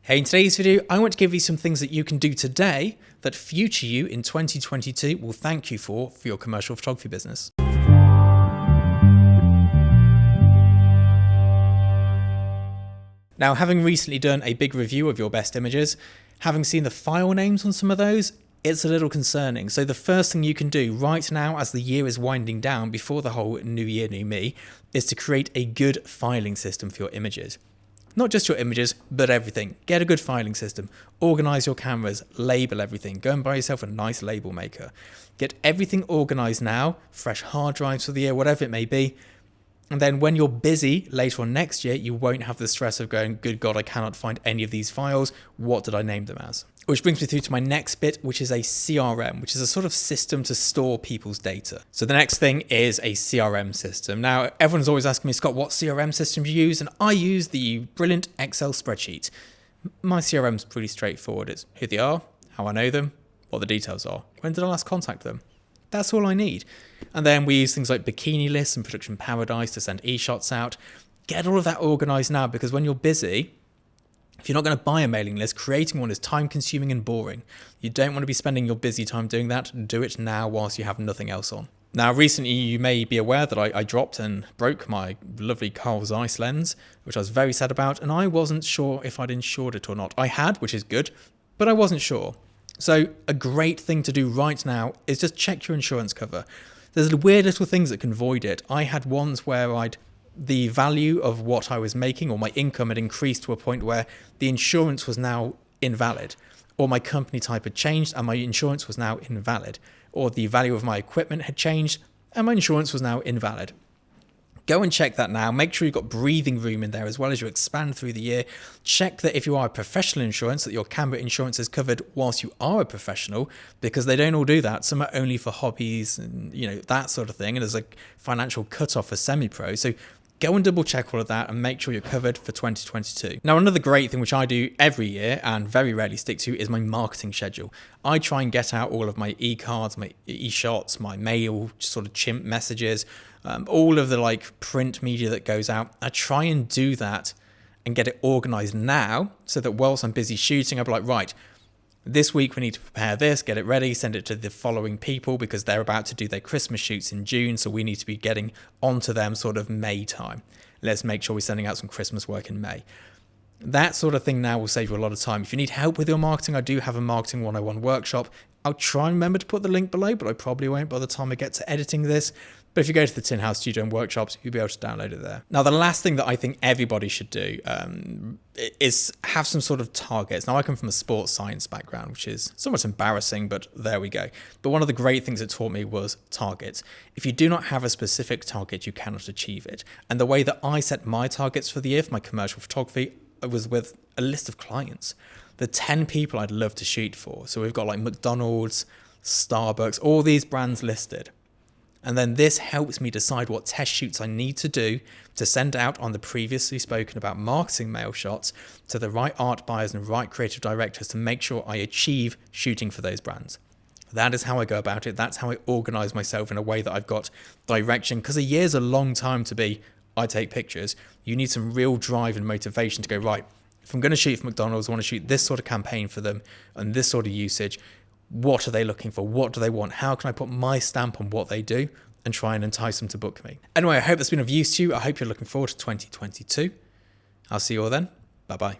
Hey, in today's video, I want to give you some things that you can do today that future you in 2022 will thank you for your commercial photography business. Now, having recently done a big review of your best images, having seen the file names on some of those, it's a little concerning. So the first thing you can do right now as the year is winding down before the whole new year, new me, is to create a good filing system for your images. Not just your images, but everything. Get a good filing system. Organize your cameras. Label everything. Go and buy yourself a nice label maker. Get everything organized now. Fresh hard drives for the year, whatever it may be. And then when you're busy later on next year, you won't have the stress of going, good God, I cannot find any of these files. What did I name them as? Which brings me through to my next bit, which is a CRM, which is a sort of system to store people's data. So the next thing is a CRM system. Now, everyone's always asking me, Scott, what CRM system do you use? And I use the brilliant Excel spreadsheet. My CRM is pretty straightforward. It's who they are, how I know them, what the details are. When did I last contact them? That's all I need. And then we use things like Bikini Lists and Production Paradise to send e-shots out. Get all of that organized now, because when you're busy, if you're not going to buy a mailing list, creating one is time consuming and boring. You don't want to be spending your busy time doing that. Do it now whilst you have nothing else on. Now, recently you may be aware that I dropped and broke my lovely Carl Zeiss lens, which I was very sad about, and I wasn't sure if I'd insured it or not. I had, which is good, but I wasn't sure. So a great thing to do right now is just check your insurance cover. There's weird little things that can void it. I had ones where the value of what I was making or my income had increased to a point where the insurance was now invalid, or my company type had changed and my insurance was now invalid, or the value of my equipment had changed and my insurance was now invalid. Go and check that now. Make sure you've got breathing room in there as well as you expand through the year. Check that if you are a professional insurance, that your camera insurance is covered whilst you are a professional, because they don't all do that. Some are only for hobbies and, that sort of thing. And there's a financial cutoff for semi-pro. So go and double check all of that and make sure you're covered for 2022. Now, another great thing which I do every year and very rarely stick to is my marketing schedule. I try and get out all of my e-cards, my e-shots, my mail, sort of chimp messages, all of the print media that goes out. I try and do that and get it organized now so that whilst I'm busy shooting, I'll be like, right, this week we need to prepare this, get it ready, send it to the following people because they're about to do their Christmas shoots in June. So we need to be getting onto them sort of May time. Let's make sure we're sending out some Christmas work in May. That sort of thing now will save you a lot of time. If you need help with your marketing, I do have a marketing 101 workshop. I'll try and remember to put the link below, but I probably won't by the time I get to editing this. But if you go to the Tin House Studio and workshops, you'll be able to download it there. Now, the last thing that I think everybody should do is have some sort of targets. Now, I come from a sports science background, which is somewhat embarrassing, but there we go. But one of the great things it taught me was targets. If you do not have a specific target, you cannot achieve it. And the way that I set my targets for the year for my commercial photography was with a list of clients. The 10 people I'd love to shoot for. So we've got McDonald's, Starbucks, all these brands listed. And then this helps me decide what test shoots I need to do to send out on the previously spoken about marketing mail shots to the right art buyers and right creative directors to make sure I achieve shooting for those brands. That is how I go about it. That's how I organize myself in a way that I've got direction, because a year's a long time to be, I take pictures. You need some real drive and motivation to go, right, if I'm going to shoot for McDonald's, I want to shoot this sort of campaign for them and this sort of usage. What are they looking for? What do they want? How can I put my stamp on what they do and try and entice them to book me? Anyway, I hope that's been of use to you. I hope you're looking forward to 2022. I'll see you all then. Bye-bye.